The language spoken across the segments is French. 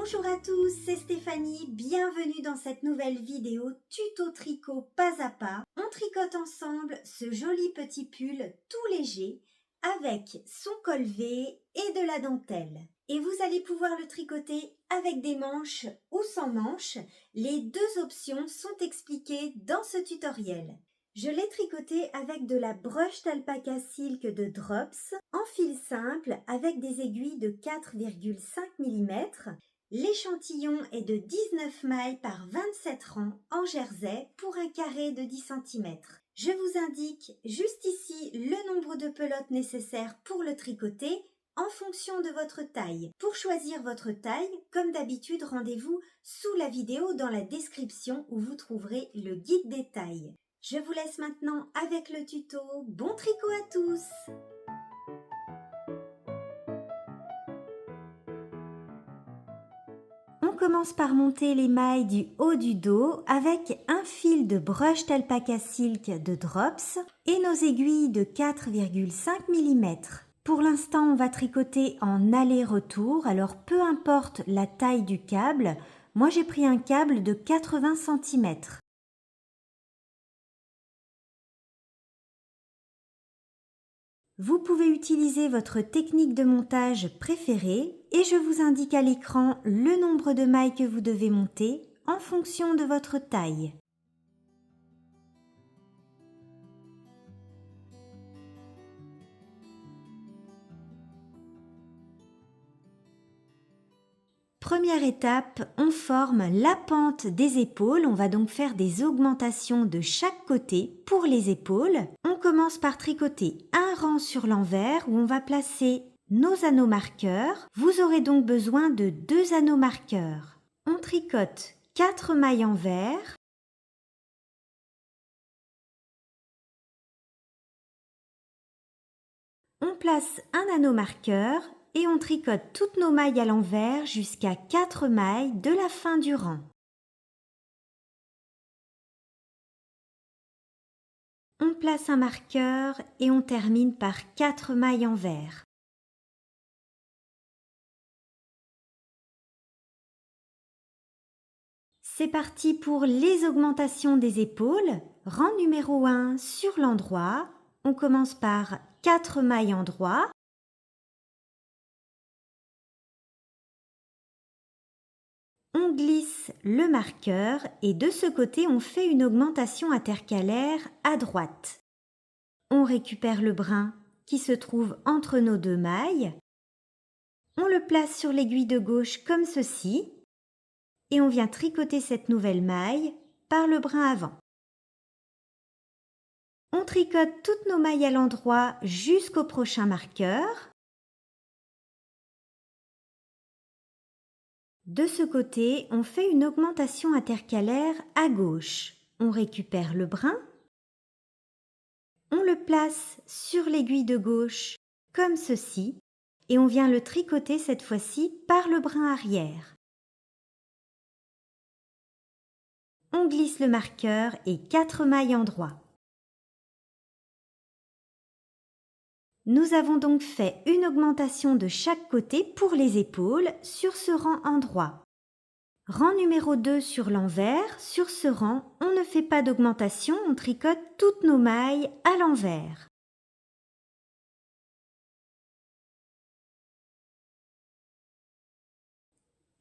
Bonjour à tous, c'est Stéphanie, bienvenue dans cette nouvelle vidéo tuto tricot pas à pas. On tricote ensemble ce joli petit pull tout léger avec son col V et de la dentelle. Et vous allez pouvoir le tricoter avec des manches ou sans manches. Les deux options sont expliquées dans ce tutoriel. Je l'ai tricoté avec de la broche d'alpaca silk de Drops en fil simple avec des aiguilles de 4,5 mm. L'échantillon est de 19 mailles par 27 rangs en jersey pour un carré de 10 cm. Je vous indique juste ici le nombre de pelotes nécessaires pour le tricoter en fonction de votre taille. Pour choisir votre taille, comme d'habitude, rendez-vous sous la vidéo dans la description où vous trouverez le guide des tailles. Je vous laisse maintenant avec le tuto. Bon tricot à tous! On commence par monter les mailles du haut du dos avec un fil de broche d'alpaca silk de Drops et nos aiguilles de 4,5 mm. Pour l'instant, on va tricoter en aller-retour, alors peu importe la taille du câble, moi j'ai pris un câble de 80 cm. Vous pouvez utiliser votre technique de montage préférée et je vous indique à l'écran le nombre de mailles que vous devez monter en fonction de votre taille. Première étape, on forme la pente des épaules. On va donc faire des augmentations de chaque côté pour les épaules. On commence par tricoter un rang sur l'envers où on va placer nos anneaux marqueurs. Vous aurez donc besoin de 2 anneaux marqueurs. On tricote 4 mailles envers. On place un anneau marqueur et on tricote toutes nos mailles à l'envers jusqu'à 4 mailles de la fin du rang. On place un marqueur et on termine par 4 mailles envers. C'est parti pour les augmentations des épaules. Rang numéro 1 sur l'endroit. On commence par 4 mailles endroit. On glisse le marqueur et de ce côté, on fait une augmentation intercalaire à droite. On récupère le brin qui se trouve entre nos 2 mailles. On le place sur l'aiguille de gauche comme ceci. Et on vient tricoter cette nouvelle maille par le brin avant. On tricote toutes nos mailles à l'endroit jusqu'au prochain marqueur. De ce côté, on fait une augmentation intercalaire à gauche. On récupère le brin. On le place sur l'aiguille de gauche comme ceci et on vient le tricoter cette fois-ci par le brin arrière. On glisse le marqueur et 4 mailles endroit. Nous avons donc fait une augmentation de chaque côté pour les épaules sur ce rang endroit. Rang numéro 2 sur l'envers, sur ce rang, on ne fait pas d'augmentation, on tricote toutes nos mailles à l'envers.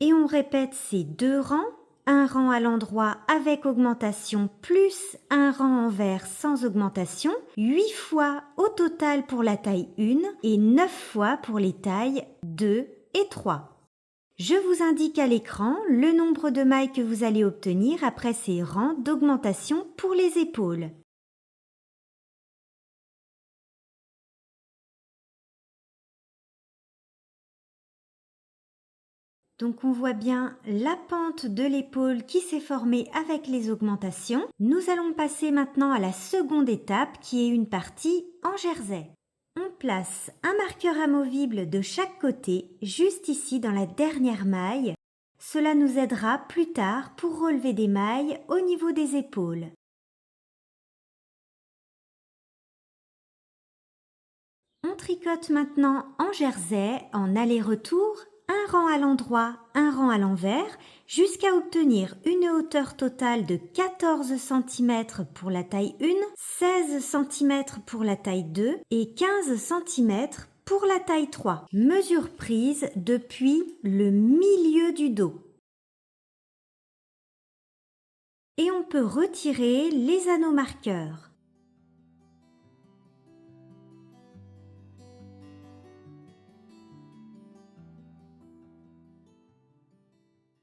Et on répète ces 2 rangs, un rang à l'endroit avec augmentation plus un rang envers sans augmentation, 8 fois au total pour la taille 1 et 9 fois pour les tailles 2 et 3. Je vous indique à l'écran le nombre de mailles que vous allez obtenir après ces rangs d'augmentation pour les épaules. Donc on voit bien la pente de l'épaule qui s'est formée avec les augmentations. Nous allons passer maintenant à la seconde étape qui est une partie en jersey. On place un marqueur amovible de chaque côté, juste ici dans la dernière maille. Cela nous aidera plus tard pour relever des mailles au niveau des épaules. On tricote maintenant en jersey en aller-retour un rang à l'endroit, un rang à l'envers, jusqu'à obtenir une hauteur totale de 14 cm pour la taille 1, 16 cm pour la taille 2 et 15 cm pour la taille 3. Mesure prise depuis le milieu du dos. Et on peut retirer les anneaux marqueurs.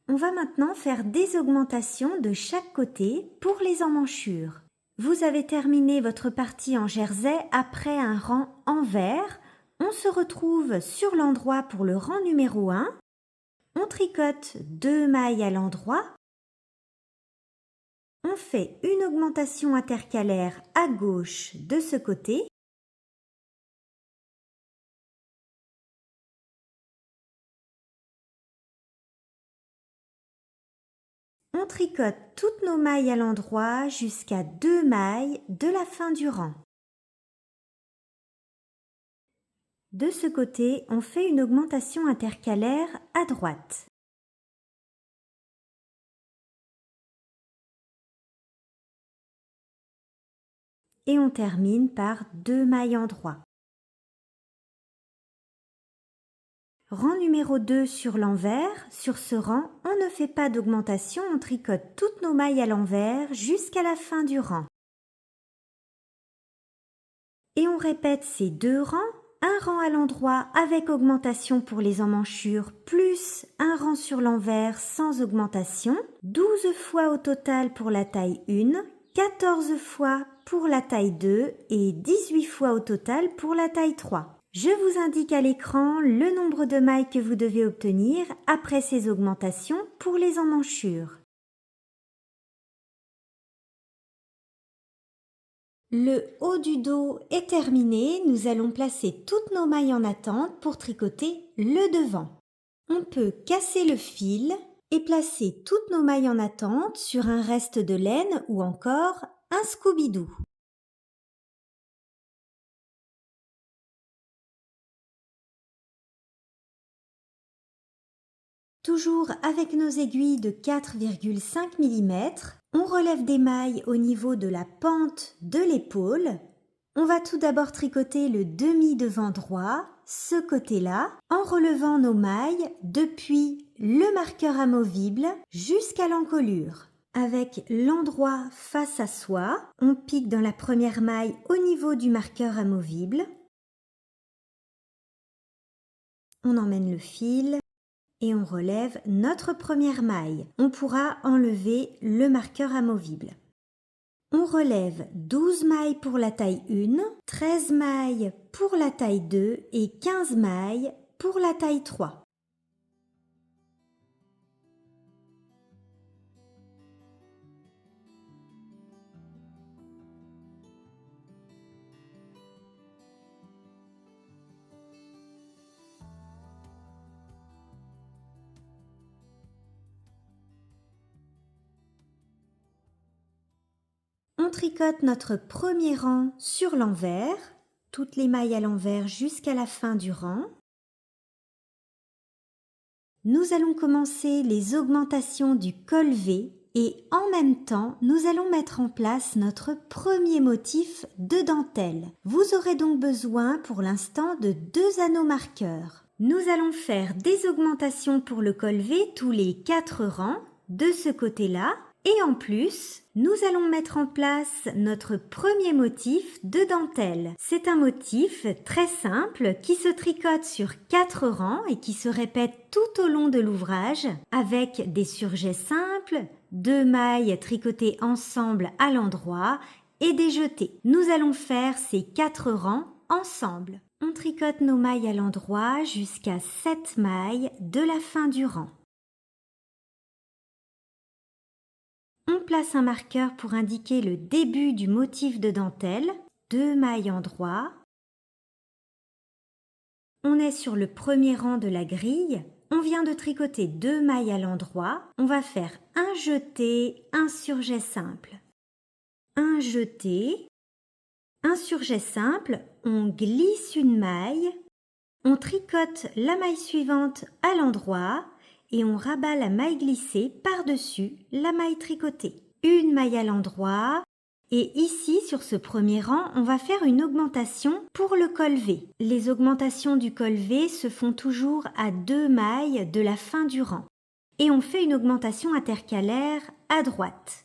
On va maintenant faire des augmentations de chaque côté pour les emmanchures. Vous avez terminé votre partie en jersey après un rang envers. On se retrouve sur l'endroit pour le rang numéro 1. On tricote 2 mailles à l'endroit. On fait une augmentation intercalaire à gauche de ce côté. On tricote toutes nos mailles à l'endroit jusqu'à 2 mailles de la fin du rang. De ce côté, on fait une augmentation intercalaire à droite. Et on termine par 2 mailles en droit. Rang numéro 2 sur l'envers. Sur ce rang, on ne fait pas d'augmentation, on tricote toutes nos mailles à l'envers jusqu'à la fin du rang. Et on répète ces 2 rangs, un rang à l'endroit avec augmentation pour les emmanchures, plus un rang sur l'envers sans augmentation, 12 fois au total pour la taille 1, 14 fois pour la taille 2 et 18 fois au total pour la taille 3. Je vous indique à l'écran le nombre de mailles que vous devez obtenir après ces augmentations pour les emmanchures. Le haut du dos est terminé, nous allons placer toutes nos mailles en attente pour tricoter le devant. On peut casser le fil et placer toutes nos mailles en attente sur un reste de laine ou encore un Scooby-Doo. Toujours avec nos aiguilles de 4,5 mm, on relève des mailles au niveau de la pente de l'épaule. On va tout d'abord tricoter le demi-devant droit, ce côté-là, en relevant nos mailles depuis le marqueur amovible jusqu'à l'encolure. Avec l'endroit face à soi, on pique dans la première maille au niveau du marqueur amovible. On emmène le fil. Et on relève notre première maille. On pourra enlever le marqueur amovible. On relève 12 mailles pour la taille 1, 13 mailles pour la taille 2 et 15 mailles pour la taille 3. On tricote notre premier rang sur l'envers, toutes les mailles à l'envers jusqu'à la fin du rang. Nous allons commencer les augmentations du col V et en même temps, nous allons mettre en place notre premier motif de dentelle. Vous aurez donc besoin pour l'instant de 2 anneaux marqueurs. Nous allons faire des augmentations pour le col V tous les 4 rangs de ce côté-là. Et en plus, nous allons mettre en place notre premier motif de dentelle. C'est un motif très simple qui se tricote sur 4 rangs et qui se répète tout au long de l'ouvrage avec des surjets simples, 2 mailles tricotées ensemble à l'endroit et des jetés. Nous allons faire ces 4 rangs ensemble. On tricote nos mailles à l'endroit jusqu'à 7 mailles de la fin du rang. On place un marqueur pour indiquer le début du motif de dentelle, 2 mailles en droit. On est sur le premier rang de la grille. On vient de tricoter 2 mailles à l'endroit. On va faire un jeté, un surjet simple. Un jeté, un surjet simple, on glisse une maille, On tricote la maille suivante à l'endroit et on rabat la maille glissée par-dessus la maille tricotée. Une maille à l'endroit et ici sur ce premier rang, on va faire une augmentation pour le col V. Les augmentations du col V se font toujours à 2 mailles de la fin du rang et on fait une augmentation intercalaire à droite.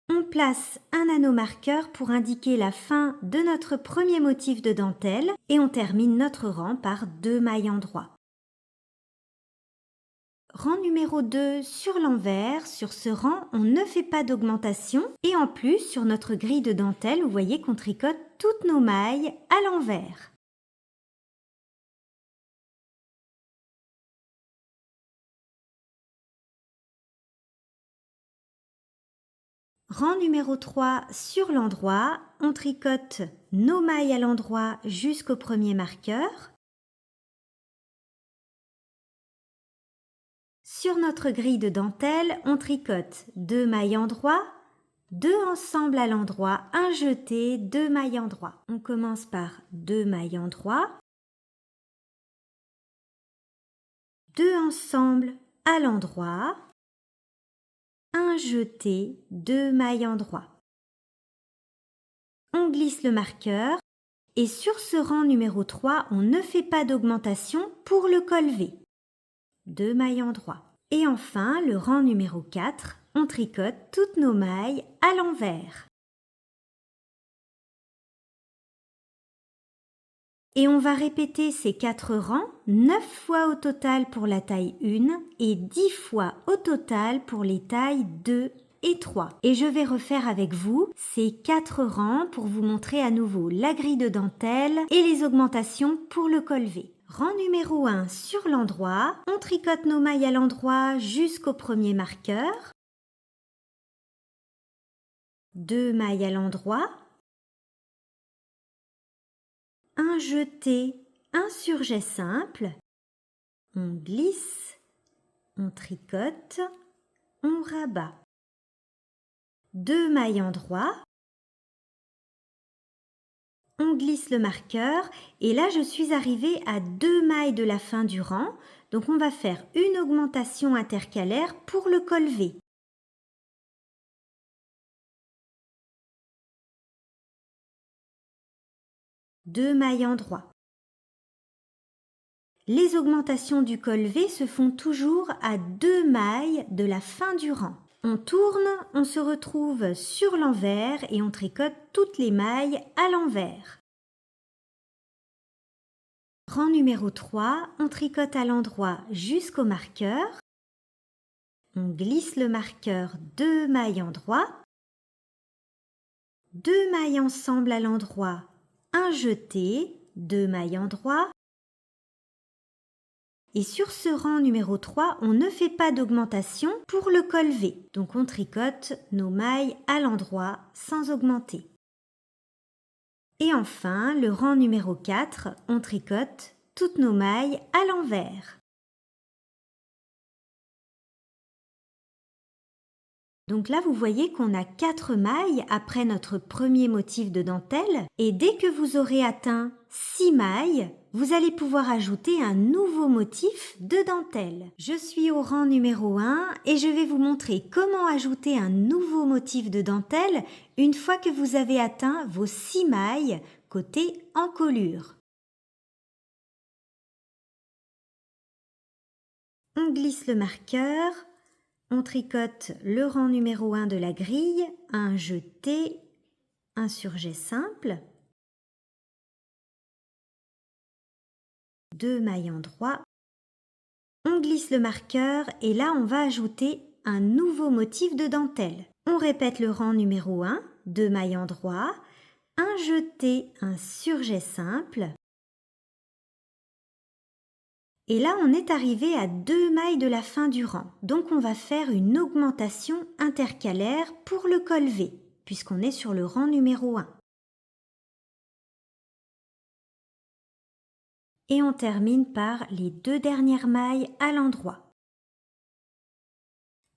On place un anneau marqueur pour indiquer la fin de notre premier motif de dentelle et on termine notre rang par 2 mailles endroit. Rang numéro 2 sur l'envers. Sur ce rang, on ne fait pas d'augmentation et en plus, sur notre grille de dentelle, vous voyez qu'on tricote toutes nos mailles à l'envers. Rang numéro 3 sur l'endroit, on tricote nos mailles à l'endroit jusqu'au premier marqueur. Sur notre grille de dentelle, on tricote 2 mailles endroit, 2 ensemble à l'endroit, un jeté, 2 mailles endroit. On commence par 2 mailles endroit, 2 ensemble à l'endroit, un jeté, 2 mailles endroit. On glisse le marqueur et sur ce rang numéro 3, on ne fait pas d'augmentation pour le col V. 2 mailles endroit. Et enfin, le rang numéro 4, on tricote toutes nos mailles à l'envers. Et on va répéter ces 4 rangs 9 fois au total pour la taille 1 et 10 fois au total pour les tailles 2 et 3. Et je vais refaire avec vous ces 4 rangs pour vous montrer à nouveau la grille de dentelle et les augmentations pour le col V. Rang numéro 1 sur l'endroit, on tricote nos mailles à l'endroit jusqu'au premier marqueur. 2 mailles à l'endroit. Un jeté, un surjet simple, on glisse, on tricote, on rabat. 2 mailles endroit, on glisse le marqueur et là je suis arrivée à 2 mailles de la fin du rang, donc on va faire une augmentation intercalaire pour le col V. Deux mailles endroit. Les augmentations du col V se font toujours à 2 mailles de la fin du rang. On tourne, on se retrouve sur l'envers et on tricote toutes les mailles à l'envers. Rang numéro 3, on tricote à l'endroit jusqu'au marqueur. On glisse le marqueur 2 mailles endroit. 2 mailles ensemble à l'endroit, un jeté, 2 mailles endroit. Et sur ce rang numéro 3, on ne fait pas d'augmentation pour le col V. Donc on tricote nos mailles à l'endroit sans augmenter. Et enfin, le rang numéro 4, on tricote toutes nos mailles à l'envers. Donc là, vous voyez qu'on a 4 mailles après notre premier motif de dentelle. Et dès que vous aurez atteint 6 mailles, vous allez pouvoir ajouter un nouveau motif de dentelle. Je suis au rang numéro 1 et je vais vous montrer comment ajouter un nouveau motif de dentelle une fois que vous avez atteint vos 6 mailles côté encolure. On glisse le marqueur. On tricote le rang numéro 1 de la grille, un jeté, un surjet simple, 2 mailles endroit. On glisse le marqueur et là on va ajouter un nouveau motif de dentelle. On répète le rang numéro 1, 2 mailles endroit, un jeté, un surjet simple. Et là, on est arrivé à 2 mailles de la fin du rang. Donc, on va faire une augmentation intercalaire pour le col V, puisqu'on est sur le rang numéro 1. Et on termine par les 2 dernières mailles à l'endroit.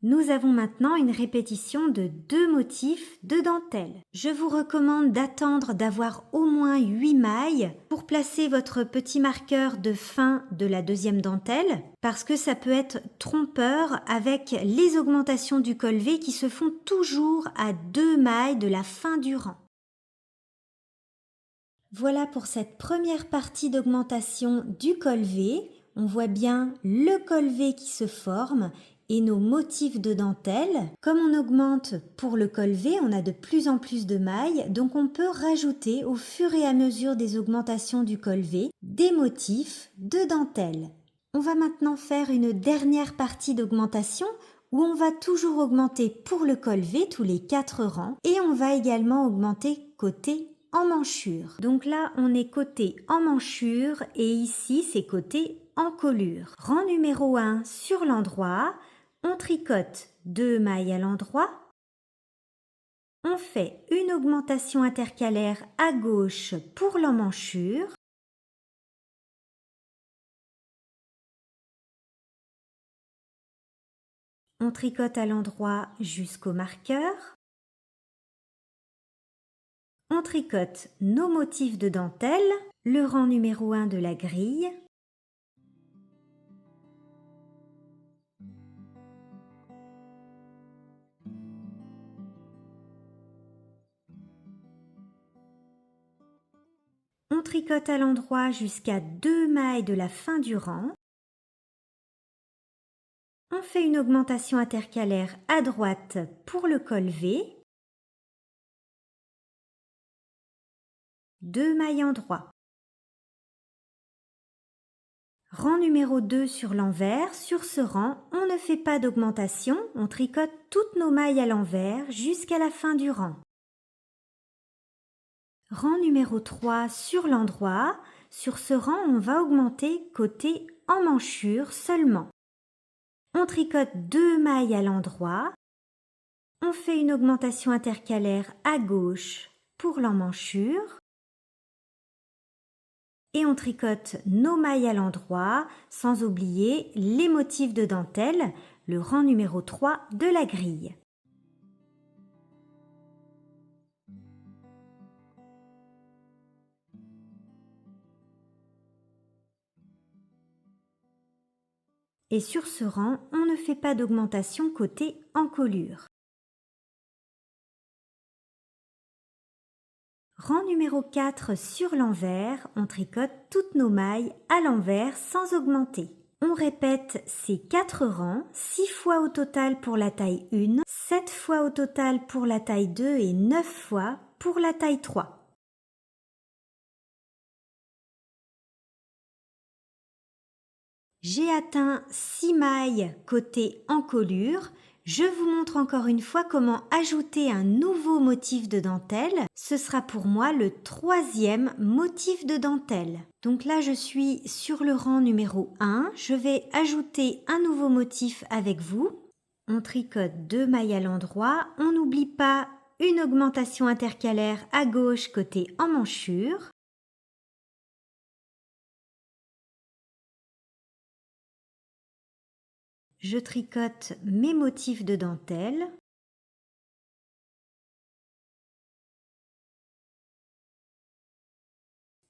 Nous avons maintenant une répétition de 2 motifs de dentelle. Je vous recommande d'attendre d'avoir au moins 8 mailles pour placer votre petit marqueur de fin de la deuxième dentelle parce que ça peut être trompeur avec les augmentations du col V qui se font toujours à 2 mailles de la fin du rang. Voilà pour cette première partie d'augmentation du col V. On voit bien le col V qui se forme et nos motifs de dentelle. Comme on augmente pour le col V, on a de plus en plus de mailles, donc on peut rajouter au fur et à mesure des augmentations du col V des motifs de dentelle. On va maintenant faire une dernière partie d'augmentation où on va toujours augmenter pour le col V tous les 4 rangs et on va également augmenter côté emmanchure. Donc là, on est côté emmanchure et ici, c'est côté encolure. Rang numéro 1 sur l'endroit. On tricote 2 mailles à l'endroit. On fait une augmentation intercalaire à gauche pour l'emmanchure. On tricote à l'endroit jusqu'au marqueur. On tricote nos motifs de dentelle, le rang numéro 1 de la grille. On tricote à l'endroit jusqu'à 2 mailles de la fin du rang. On fait une augmentation intercalaire à droite pour le col V. 2 mailles endroit. Rang numéro 2 sur l'envers. Sur ce rang, on ne fait pas d'augmentation. On tricote toutes nos mailles à l'envers jusqu'à la fin du rang. Rang numéro 3 sur l'endroit. Sur ce rang, on va augmenter côté emmanchure seulement. On tricote 2 mailles à l'endroit. On fait une augmentation intercalaire à gauche pour l'emmanchure. Et on tricote nos mailles à l'endroit, sans oublier les motifs de dentelle, le rang numéro 3 de la grille. Et sur ce rang, on ne fait pas d'augmentation côté encolure. Rang numéro 4 sur l'envers, on tricote toutes nos mailles à l'envers sans augmenter. On répète ces 4 rangs, 6 fois au total pour la taille 1, 7 fois au total pour la taille 2 et 9 fois pour la taille 3. J'ai atteint 6 mailles côté encolure. Je vous montre encore une fois comment ajouter un nouveau motif de dentelle. Ce sera pour moi le 3e motif de dentelle. Donc là, je suis sur le rang numéro 1. Je vais ajouter un nouveau motif avec vous. On tricote 2 mailles à l'endroit. On n'oublie pas une augmentation intercalaire à gauche côté emmanchure. Je tricote mes motifs de dentelle.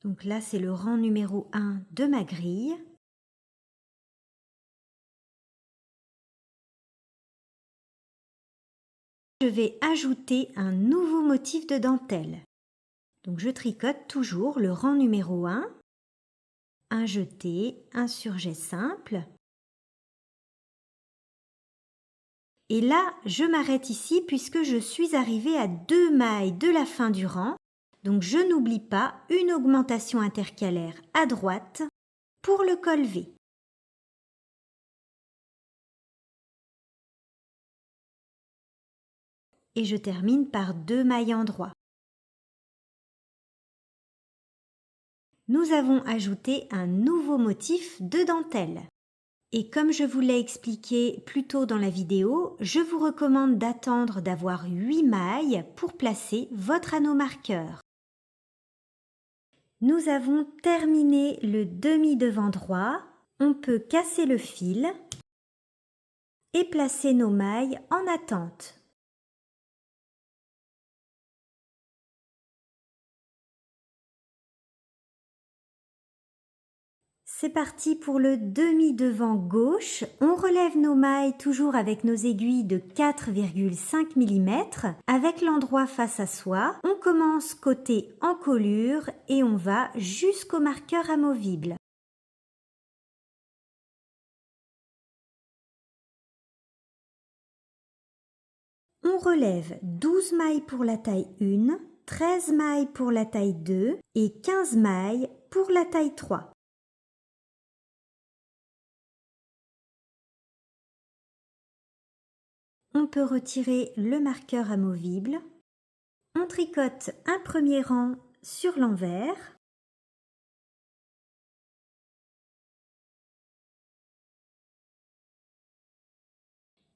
Donc là, c'est le rang numéro 1 de ma grille. Je vais ajouter un nouveau motif de dentelle. Donc je tricote toujours le rang numéro 1, un jeté, un surjet simple. Et là, je m'arrête ici puisque je suis arrivée à 2 mailles de la fin du rang. Donc je n'oublie pas une augmentation intercalaire à droite pour le col V. Et je termine par 2 mailles endroit. Nous avons ajouté un nouveau motif de dentelle. Et comme je vous l'ai expliqué plus tôt dans la vidéo, je vous recommande d'attendre d'avoir 8 mailles pour placer votre anneau marqueur. Nous avons terminé le demi-devant droit. On peut casser le fil. et placer nos mailles en attente. C'est parti pour le demi-devant gauche. On relève nos mailles toujours avec nos aiguilles de 4,5 mm. Avec l'endroit face à soi, on commence côté encolure et on va jusqu'au marqueur amovible. On relève 12 mailles pour la taille 1, 13 mailles pour la taille 2 et 15 mailles pour la taille 3. On peut retirer le marqueur amovible. On tricote un premier rang sur l'envers.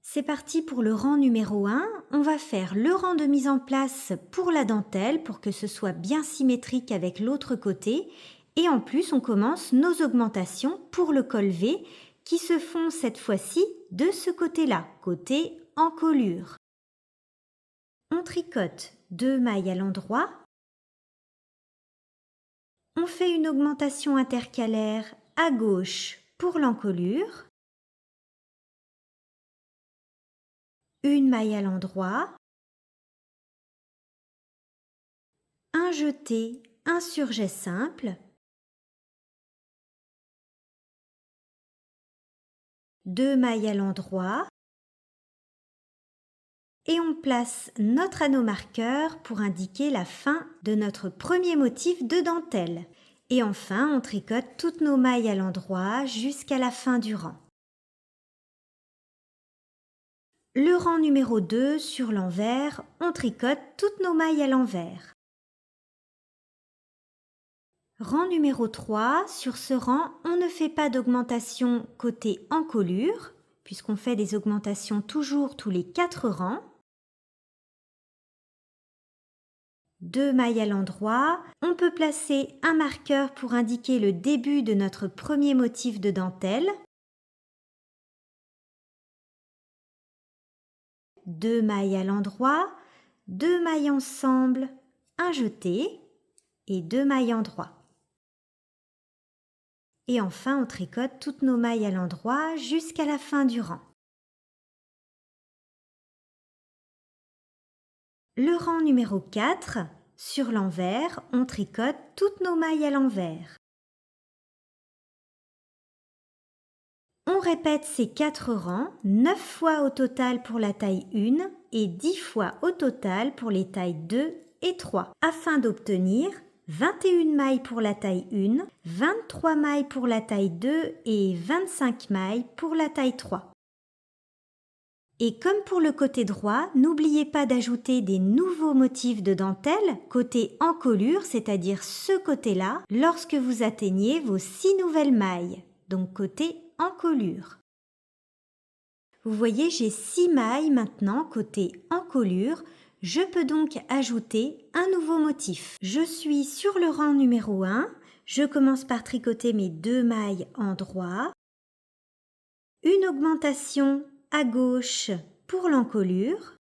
C'est parti pour le rang numéro 1. On va faire le rang de mise en place pour la dentelle pour que ce soit bien symétrique avec l'autre côté. Et en plus, on commence nos augmentations pour le col V qui se font cette fois-ci de ce côté-là, côté encolure. On tricote 2 mailles à l'endroit. On fait une augmentation intercalaire à gauche pour l'encolure. Une maille à l'endroit. Un jeté, un surjet simple. 2 mailles à l'endroit. Et on place notre anneau marqueur pour indiquer la fin de notre premier motif de dentelle. Et enfin, on tricote toutes nos mailles à l'endroit jusqu'à la fin du rang. Le rang numéro 2, sur l'envers, on tricote toutes nos mailles à l'envers. Rang numéro 3, sur ce rang, on ne fait pas d'augmentation côté encolure, puisqu'on fait des augmentations toujours tous les 4 rangs. 2 mailles à l'endroit. On peut placer un marqueur pour indiquer le début de notre premier motif de dentelle. 2 mailles à l'endroit, 2 mailles ensemble, un jeté et 2 mailles endroit. Et enfin, on tricote toutes nos mailles à l'endroit jusqu'à la fin du rang. Le rang numéro 4, sur l'envers, on tricote toutes nos mailles à l'envers. On répète ces 4 rangs 9 fois au total pour la taille 1 et 10 fois au total pour les tailles 2 et 3 afin d'obtenir 21 mailles pour la taille 1, 23 mailles pour la taille 2 et 25 mailles pour la taille 3. Et comme pour le côté droit, n'oubliez pas d'ajouter des nouveaux motifs de dentelle côté encolure, c'est-à-dire ce côté-là, lorsque vous atteignez vos 6 nouvelles mailles, donc côté encolure. Vous voyez, j'ai 6 mailles maintenant côté encolure. Je peux donc ajouter un nouveau motif. Je suis sur le rang numéro 1. Je commence par tricoter mes 2 mailles en droit. Une augmentation à gauche pour l'encolure.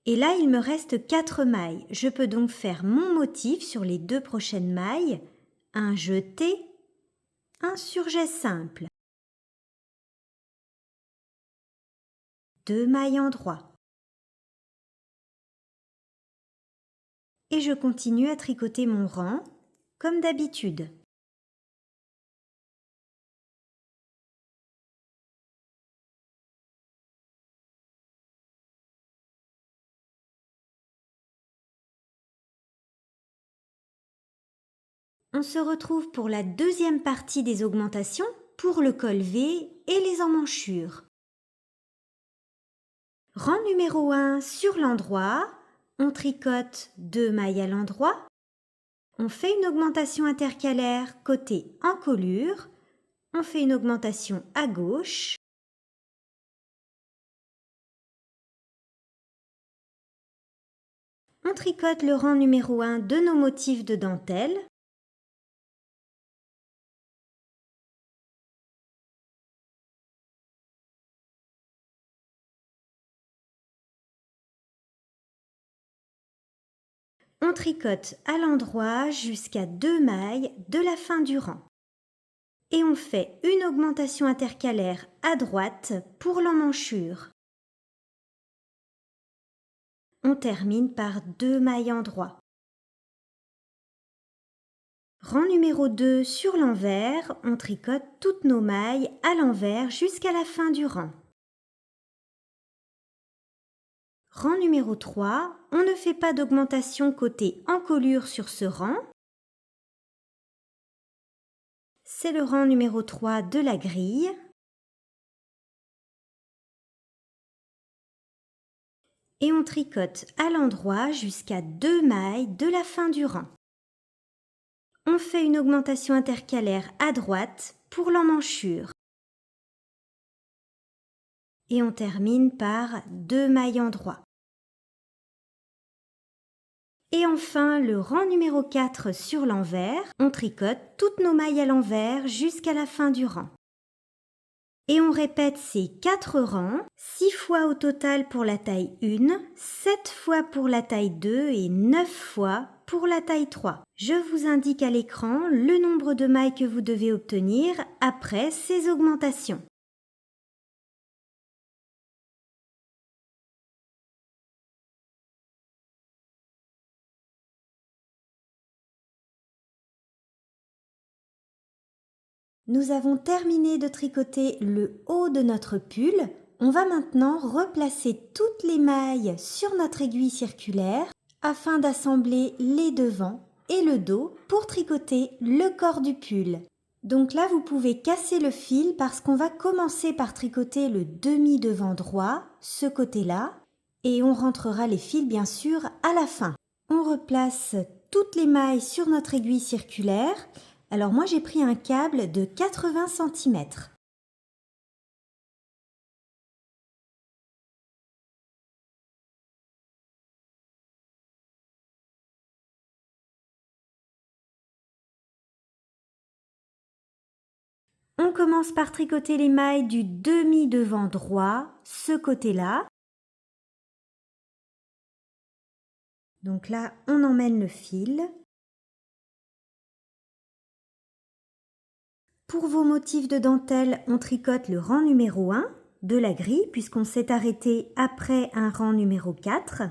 Et là, il me reste 4 mailles. Je peux donc faire mon motif sur les 2 prochaines mailles. Un jeté, un surjet simple. 2 mailles en droit. Et je continue à tricoter mon rang comme d'habitude. On se retrouve pour la deuxième partie des augmentations pour le col V et les emmanchures. Rang numéro 1 sur l'endroit, on tricote 2 mailles à l'endroit. On fait une augmentation intercalaire côté encolure. On fait une augmentation à gauche. On tricote le rang numéro 1 de nos motifs de dentelle. on tricote à l'endroit jusqu'à 2 mailles de la fin du rang. Et on fait une augmentation intercalaire à droite pour l'emmanchure. On termine par 2 mailles endroit. Rang numéro 2 sur l'envers, on tricote toutes nos mailles à l'envers jusqu'à la fin du rang. Rang numéro 3, on ne fait pas d'augmentation côté encolure sur ce rang. C'est le rang numéro 3 de la grille. Et on tricote à l'endroit jusqu'à 2 mailles de la fin du rang. On fait une augmentation intercalaire à droite pour l'emmanchure. Et on termine par 2 mailles endroit. Et enfin, le rang numéro 4 sur l'envers, on tricote toutes nos mailles à l'envers jusqu'à la fin du rang. Et on répète ces 4 rangs, 6 fois au total pour la taille 1, 7 fois pour la taille 2 et 9 fois pour la taille 3. Je vous indique à l'écran le nombre de mailles que vous devez obtenir après ces augmentations. Nous avons terminé de tricoter le haut de notre pull. On va maintenant replacer toutes les mailles sur notre aiguille circulaire afin d'assembler les devants et le dos pour tricoter le corps du pull. Donc là, vous pouvez casser le fil parce qu'on va commencer par tricoter le demi-devant droit, ce côté-là, et on rentrera les fils bien sûr à la fin. On replace toutes les mailles sur notre aiguille circulaire. Alors moi j'ai pris un câble de 80 cm. On commence par tricoter les mailles du demi-devant droit, ce côté-là. Donc là, on emmène le fil. Pour vos motifs de dentelle, on tricote le rang numéro 1 de la grille puisqu'on s'est arrêté après un rang numéro 4.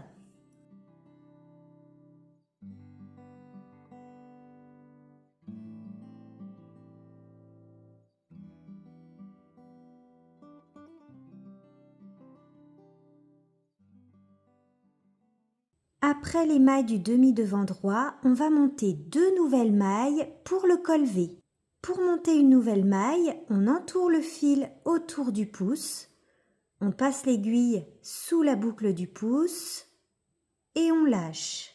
Après les mailles du demi-devant droit, on va monter 2 nouvelles mailles pour le col V. Pour monter une nouvelle maille, on entoure le fil autour du pouce, on passe l'aiguille sous la boucle du pouce et on lâche.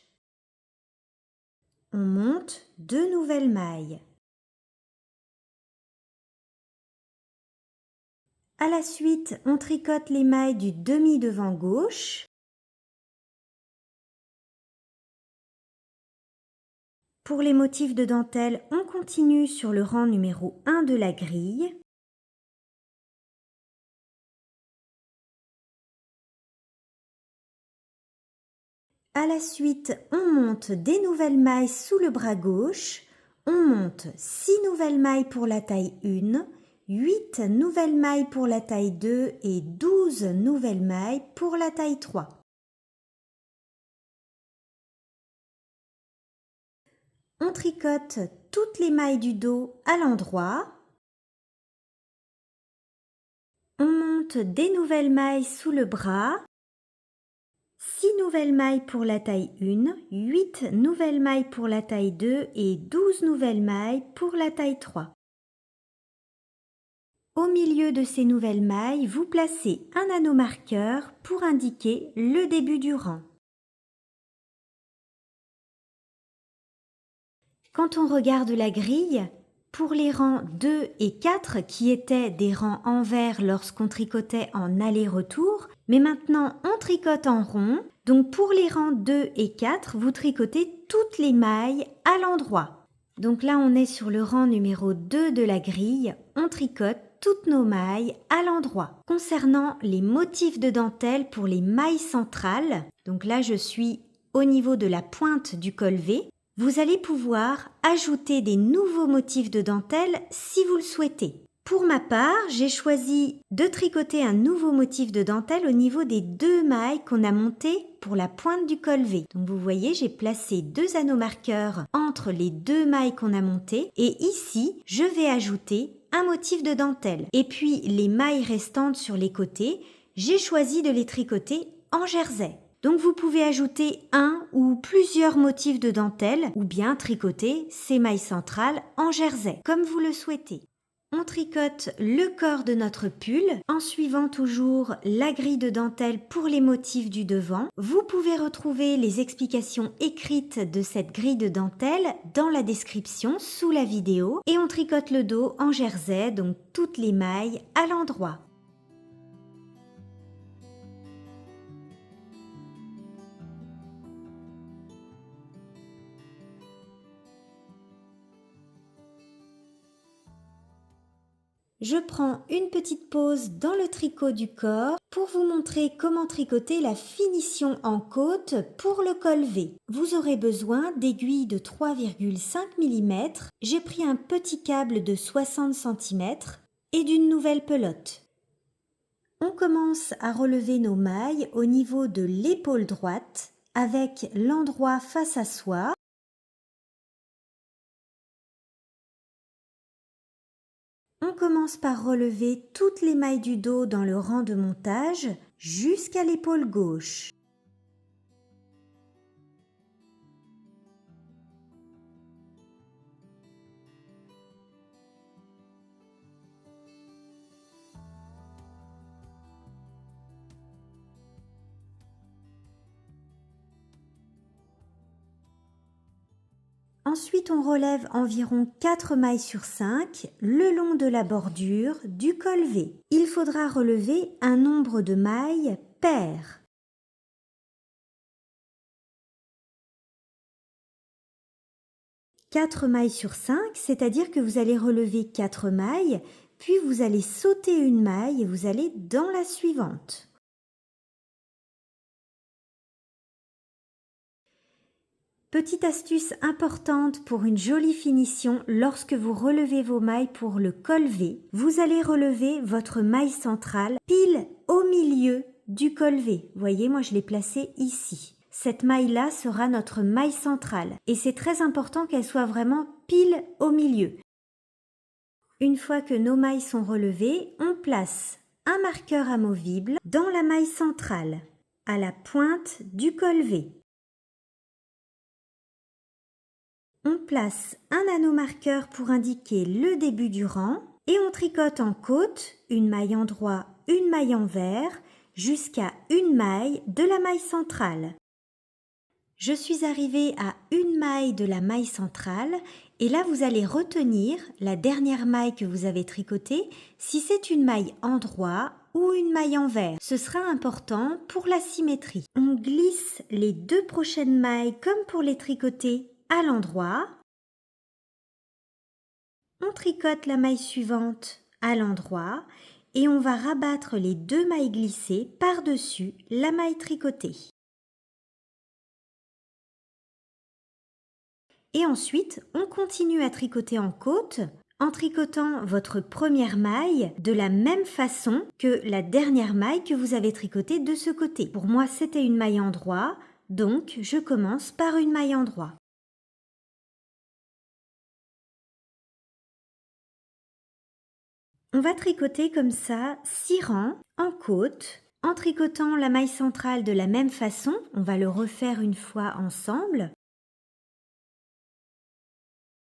On monte 2 nouvelles mailles. À la suite, on tricote les mailles du demi-devant gauche. Pour les motifs de dentelle, on continue sur le rang numéro 1 de la grille. À la suite, on monte des nouvelles mailles sous le bras gauche. On monte 6 nouvelles mailles pour la taille 1, 8 nouvelles mailles pour la taille 2 et 12 nouvelles mailles pour la taille 3. On tricote toutes les mailles du dos à l'endroit. On monte des nouvelles mailles sous le bras. 6 nouvelles mailles pour la taille 1, 8 nouvelles mailles pour la taille 2 et 12 nouvelles mailles pour la taille 3. Au milieu de ces nouvelles mailles, vous placez un anneau marqueur pour indiquer le début du rang. Quand on regarde la grille, pour les rangs 2 et 4 qui étaient des rangs envers lorsqu'on tricotait en aller-retour, mais maintenant on tricote en rond, donc pour les rangs 2 et 4, vous tricotez toutes les mailles à l'endroit. Donc là on est sur le rang numéro 2 de la grille, on tricote toutes nos mailles à l'endroit. Concernant les motifs de dentelle pour les mailles centrales, donc là je suis au niveau de la pointe du col V, vous allez pouvoir ajouter des nouveaux motifs de dentelle si vous le souhaitez. Pour ma part, j'ai choisi de tricoter un nouveau motif de dentelle au niveau des 2 mailles qu'on a montées pour la pointe du col V. Donc vous voyez, j'ai placé 2 anneaux marqueurs entre les 2 mailles qu'on a montées et ici, je vais ajouter un motif de dentelle. Et puis les mailles restantes sur les côtés, j'ai choisi de les tricoter en jersey. Donc vous pouvez ajouter un ou plusieurs motifs de dentelle ou bien tricoter ces mailles centrales en jersey, comme vous le souhaitez. On tricote le corps de notre pull en suivant toujours la grille de dentelle pour les motifs du devant. Vous pouvez retrouver les explications écrites de cette grille de dentelle dans la description sous la vidéo et on tricote le dos en jersey, donc toutes les mailles à l'endroit. Je prends une petite pause dans le tricot du corps pour vous montrer comment tricoter la finition en côte pour le col V. Vous aurez besoin d'aiguilles de 3,5 mm, j'ai pris un petit câble de 60 cm et d'une nouvelle pelote. On commence à relever nos mailles au niveau de l'épaule droite avec l'endroit face à soi. On commence par relever toutes les mailles du dos dans le rang de montage jusqu'à l'épaule gauche. Ensuite, on relève environ 4 mailles sur 5 le long de la bordure du col V. Il faudra relever un nombre de mailles pair. Quatre mailles sur 5, c'est-à-dire que vous allez relever 4 mailles, puis vous allez sauter une maille et vous allez dans la suivante. Petite astuce importante pour une jolie finition lorsque vous relevez vos mailles pour le col V, vous allez relever votre maille centrale pile au milieu du col V. Vous voyez, moi je l'ai placée ici. Cette maille-là sera notre maille centrale et c'est très important qu'elle soit vraiment pile au milieu. Une fois que nos mailles sont relevées, on place un marqueur amovible dans la maille centrale, à la pointe du col V. On place un anneau marqueur pour indiquer le début du rang et on tricote en côte une maille en droit, une maille en vert jusqu'à une maille de la maille centrale. Je suis arrivée à une maille de la maille centrale et là vous allez retenir la dernière maille que vous avez tricotée si c'est une maille en droit ou une maille en vert. Ce sera important pour la symétrie. On glisse les 2 prochaines mailles comme pour les tricoter à l'endroit. On tricote la maille suivante à l'endroit et on va rabattre les 2 mailles glissées par-dessus la maille tricotée. Et ensuite, on continue à tricoter en côte en tricotant votre première maille de la même façon que la dernière maille que vous avez tricotée de ce côté. Pour moi, c'était une maille en droit, donc je commence par une maille en droit. On va tricoter comme ça 6 rangs en côte. En tricotant la maille centrale de la même façon, on va le refaire une fois ensemble.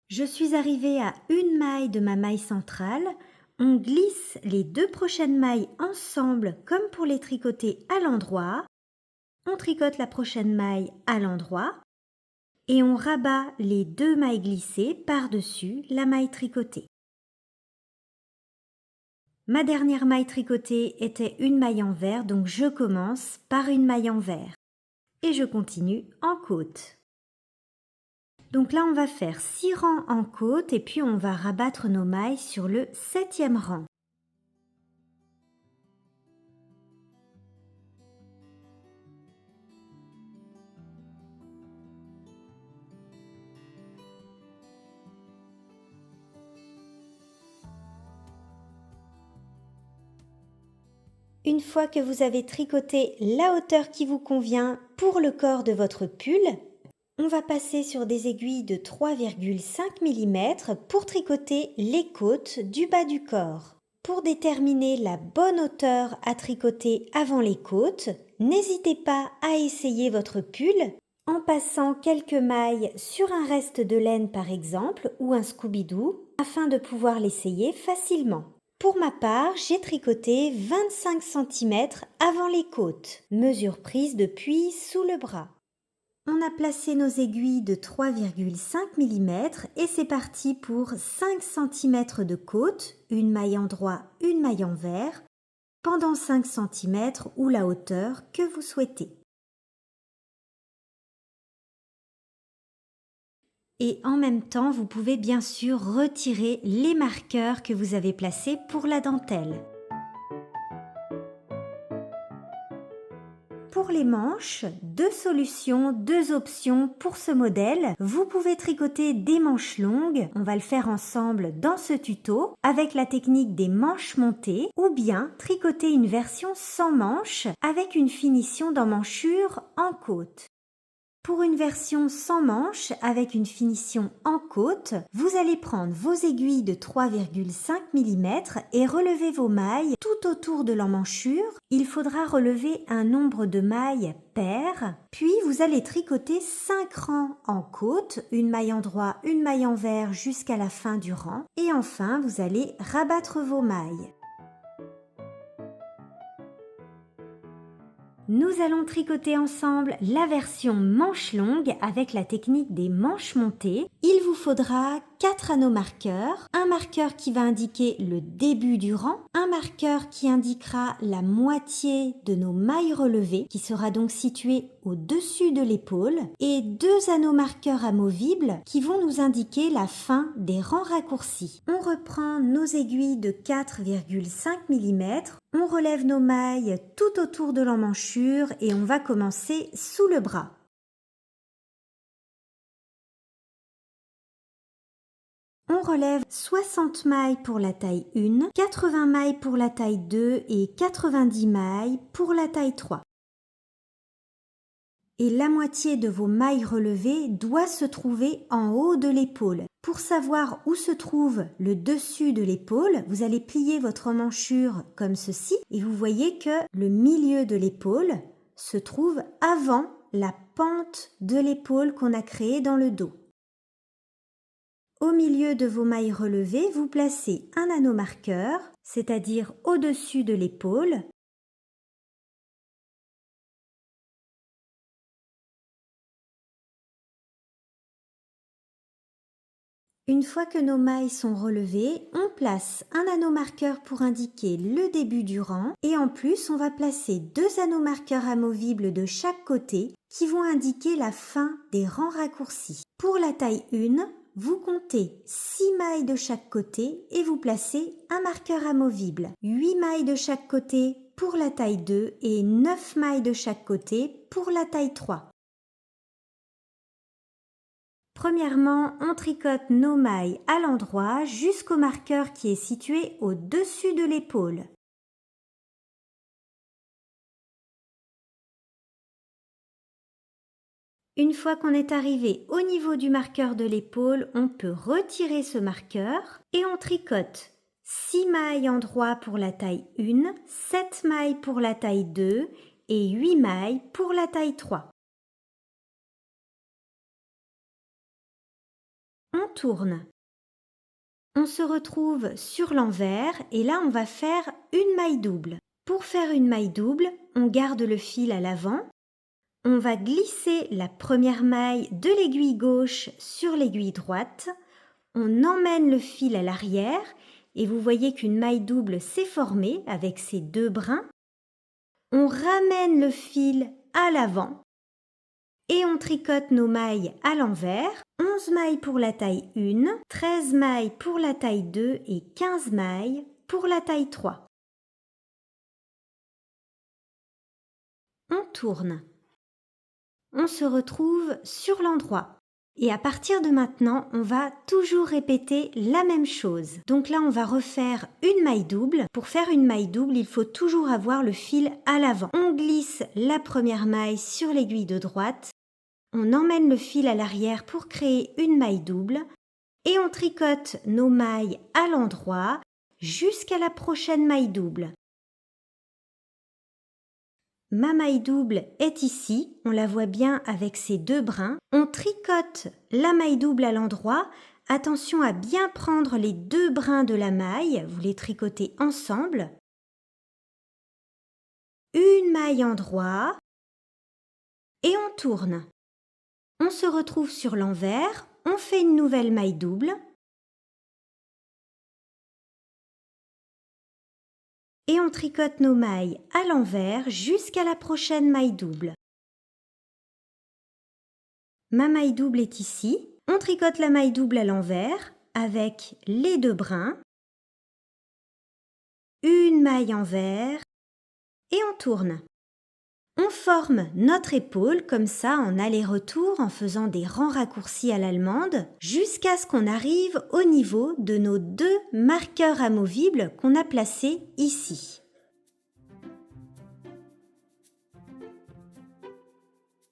Je suis arrivée à une maille de ma maille centrale. On glisse les 2 prochaines mailles ensemble comme pour les tricoter à l'endroit. On tricote la prochaine maille à l'endroit et on rabat les 2 mailles glissées par-dessus la maille tricotée. Ma dernière maille tricotée était une maille en vert, donc je commence par une maille en vert et je continue en côte. Donc là, on va faire 6 rangs en côte et puis on va rabattre nos mailles sur le 7e rang. Une fois que vous avez tricoté la hauteur qui vous convient pour le corps de votre pull, on va passer sur des aiguilles de 3,5 mm pour tricoter les côtes du bas du corps. Pour déterminer la bonne hauteur à tricoter avant les côtes, n'hésitez pas à essayer votre pull en passant quelques mailles sur un reste de laine par exemple ou un Scooby-Doo afin de pouvoir l'essayer facilement. Pour ma part, j'ai tricoté 25 cm avant les côtes, mesure prise depuis sous le bras. On a placé nos aiguilles de 3,5 mm et c'est parti pour 5 cm de côte, une maille endroit, une maille envers, pendant 5 cm ou la hauteur que vous souhaitez. Et en même temps, vous pouvez bien sûr retirer les marqueurs que vous avez placés pour la dentelle. Pour les manches, deux solutions, deux options pour ce modèle. Vous pouvez tricoter des manches longues, on va le faire ensemble dans ce tuto, avec la technique des manches montées, ou bien tricoter une version sans manches avec une finition d'emmanchure en côte. Pour une version sans manches avec une finition en côte, vous allez prendre vos aiguilles de 3,5 mm et relever vos mailles tout autour de l'emmanchure. Il faudra relever un nombre de mailles pair, puis vous allez tricoter 5 rangs en côte, une maille endroit, une maille envers jusqu'à la fin du rang. Et enfin, vous allez rabattre vos mailles. Nous allons tricoter ensemble la version manche longue avec la technique des manches montées. Il vous faudra 4 anneaux marqueurs, un marqueur qui va indiquer le début du rang, un marqueur qui indiquera la moitié de nos mailles relevées qui sera donc situé au-dessus de l'épaule et 2 anneaux marqueurs amovibles qui vont nous indiquer la fin des rangs raccourcis. On reprend nos aiguilles de 4,5 mm, on relève nos mailles tout autour de l'emmanchure et on va commencer sous le bras. On relève 60 mailles pour la taille 1, 80 mailles pour la taille 2 et 90 mailles pour la taille 3. Et la moitié de vos mailles relevées doit se trouver en haut de l'épaule. Pour savoir où se trouve le dessus de l'épaule, vous allez plier votre emmanchure comme ceci et vous voyez que le milieu de l'épaule se trouve avant la pente de l'épaule qu'on a créée dans le dos. Au milieu de vos mailles relevées, vous placez un anneau marqueur, c'est-à-dire au-dessus de l'épaule. Une fois que nos mailles sont relevées, on place un anneau marqueur pour indiquer le début du rang et en plus on va placer 2 anneaux marqueurs amovibles de chaque côté qui vont indiquer la fin des rangs raccourcis. Pour la taille 1, vous comptez 6 mailles de chaque côté et vous placez un marqueur amovible. 8 mailles de chaque côté pour la taille 2 et 9 mailles de chaque côté pour la taille 3. Premièrement, on tricote nos mailles à l'endroit jusqu'au marqueur qui est situé au-dessus de l'épaule. Une fois qu'on est arrivé au niveau du marqueur de l'épaule, on peut retirer ce marqueur et on tricote 6 mailles endroit pour la taille 1, 7 mailles pour la taille 2 et 8 mailles pour la taille 3. On tourne. On se retrouve sur l'envers et là on va faire une maille double. Pour faire une maille double, on garde le fil à l'avant. On va glisser la première maille de l'aiguille gauche sur l'aiguille droite. On emmène le fil à l'arrière et vous voyez qu'une maille double s'est formée avec ces 2 brins. On ramène le fil à l'avant et on tricote nos mailles à l'envers. 11 mailles pour la taille 1, 13 mailles pour la taille 2 et 15 mailles pour la taille 3. On tourne. On se retrouve sur l'endroit. Et à partir de maintenant, on va toujours répéter la même chose. Donc là, on va refaire une maille double. Pour faire une maille double, il faut toujours avoir le fil à l'avant. On glisse la première maille sur l'aiguille de droite. On emmène le fil à l'arrière pour créer une maille double. Et on tricote nos mailles à l'endroit jusqu'à la prochaine maille double. Ma maille double est ici, on la voit bien avec ces deux brins. On tricote la maille double à l'endroit. Attention à bien prendre les deux brins de la maille, vous les tricotez ensemble. Une maille endroit et on tourne. On se retrouve sur l'envers, on fait une nouvelle maille double. Et on tricote nos mailles à l'envers jusqu'à la prochaine maille double. Ma maille double est ici. On tricote la maille double à l'envers avec les deux brins. Une maille envers et on tourne. On forme notre épaule comme ça en aller-retour en faisant des rangs raccourcis à l'allemande jusqu'à ce qu'on arrive au niveau de nos deux marqueurs amovibles qu'on a placés ici.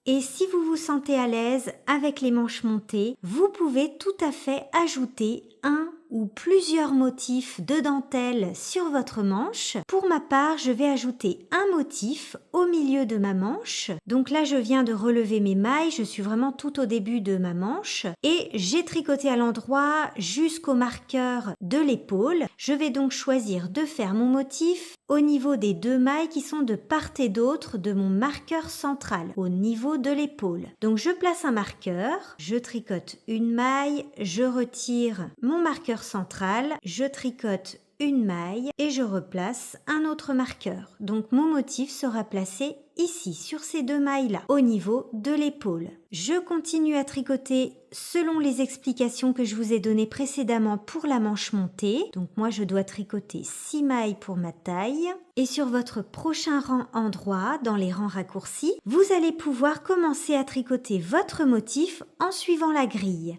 Et si vous vous sentez à l'aise avec les manches montées, vous pouvez tout à fait ajouter un ou plusieurs motifs de dentelle sur votre manche. Pour ma part, je vais ajouter un motif au milieu de ma manche. Donc là, je viens de relever mes mailles, je suis vraiment tout au début de ma manche et j'ai tricoté à l'endroit jusqu'au marqueur de l'épaule. Je vais donc choisir de faire mon motif au niveau des deux mailles qui sont de part et d'autre de mon marqueur central, au niveau de l'épaule. Donc je place un marqueur, je tricote une maille, je retire mon marqueur central, je tricote une maille et je replace un autre marqueur. Donc mon motif sera placé ici, sur ces deux mailles-là, au niveau de l'épaule. Je continue à tricoter selon les explications que je vous ai données précédemment pour la manche montée. Donc moi, je dois tricoter 6 mailles pour ma taille. Et sur votre prochain rang endroit, dans les rangs raccourcis, vous allez pouvoir commencer à tricoter votre motif en suivant la grille.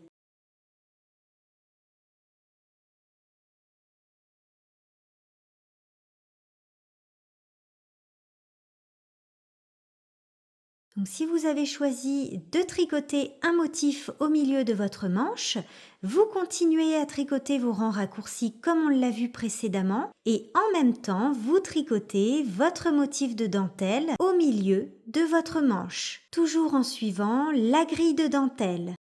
Donc si vous avez choisi de tricoter un motif au milieu de votre manche, vous continuez à tricoter vos rangs raccourcis comme on l'a vu précédemment et en même temps vous tricotez votre motif de dentelle au milieu de votre manche, toujours en suivant la grille de dentelle.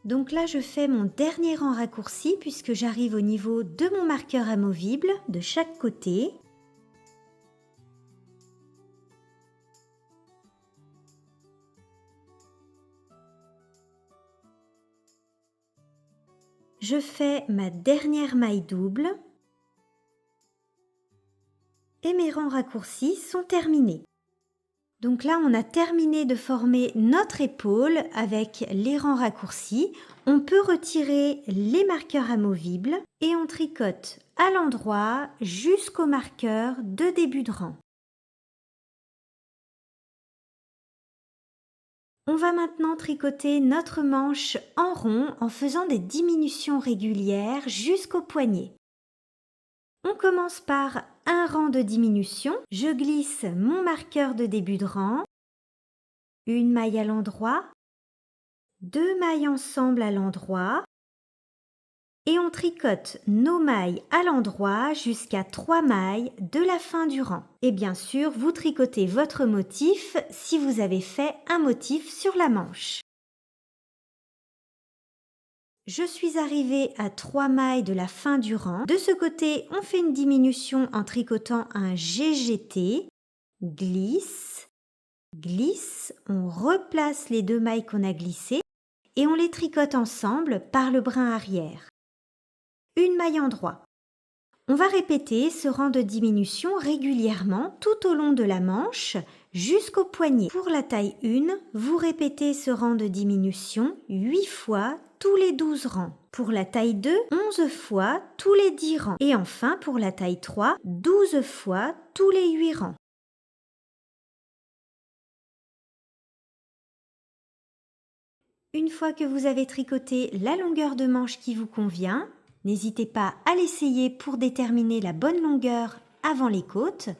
Donc là, je fais mon dernier rang raccourci puisque j'arrive au niveau de mon marqueur amovible de chaque côté. Je fais ma dernière maille double et mes rangs raccourcis sont terminés. Donc là, on a terminé de former notre épaule avec les rangs raccourcis. On peut retirer les marqueurs amovibles et on tricote à l'endroit jusqu'au marqueur de début de rang. On va maintenant tricoter notre manche en rond en faisant des diminutions régulières jusqu'au poignet. On commence par un rang de diminution. Je glisse mon marqueur de début de rang, une maille à l'endroit, 2 mailles ensemble à l'endroit et on tricote nos mailles à l'endroit jusqu'à 3 mailles de la fin du rang. Et bien sûr, vous tricotez votre motif si vous avez fait un motif sur la manche. Je suis arrivée à 3 mailles de la fin du rang. De ce côté, on fait une diminution en tricotant un GGT. Glisse, glisse, on replace les 2 mailles qu'on a glissées et on les tricote ensemble par le brin arrière. Une maille endroit. On va répéter ce rang de diminution régulièrement tout au long de la manche jusqu'au poignet. Pour la taille 1, vous répétez ce rang de diminution 8 fois tous les 12 rangs. Pour la taille 2, 11 fois tous les 10 rangs. Et enfin, pour la taille 3, 12 fois tous les 8 rangs. Une fois que vous avez tricoté la longueur de manche qui vous convient, n'hésitez pas à l'essayer pour déterminer la bonne longueur avant les côtes.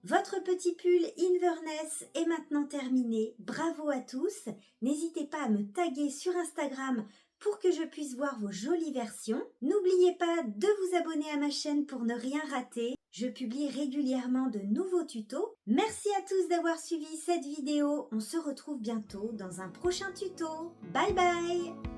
Votre petit pull Inverness est maintenant terminé. Bravo à tous. N'hésitez pas à me taguer sur Instagram pour que je puisse voir vos jolies versions. N'oubliez pas de vous abonner à ma chaîne pour ne rien rater. Je publie régulièrement de nouveaux tutos. Merci à tous d'avoir suivi cette vidéo. On se retrouve bientôt dans un prochain tuto. Bye bye!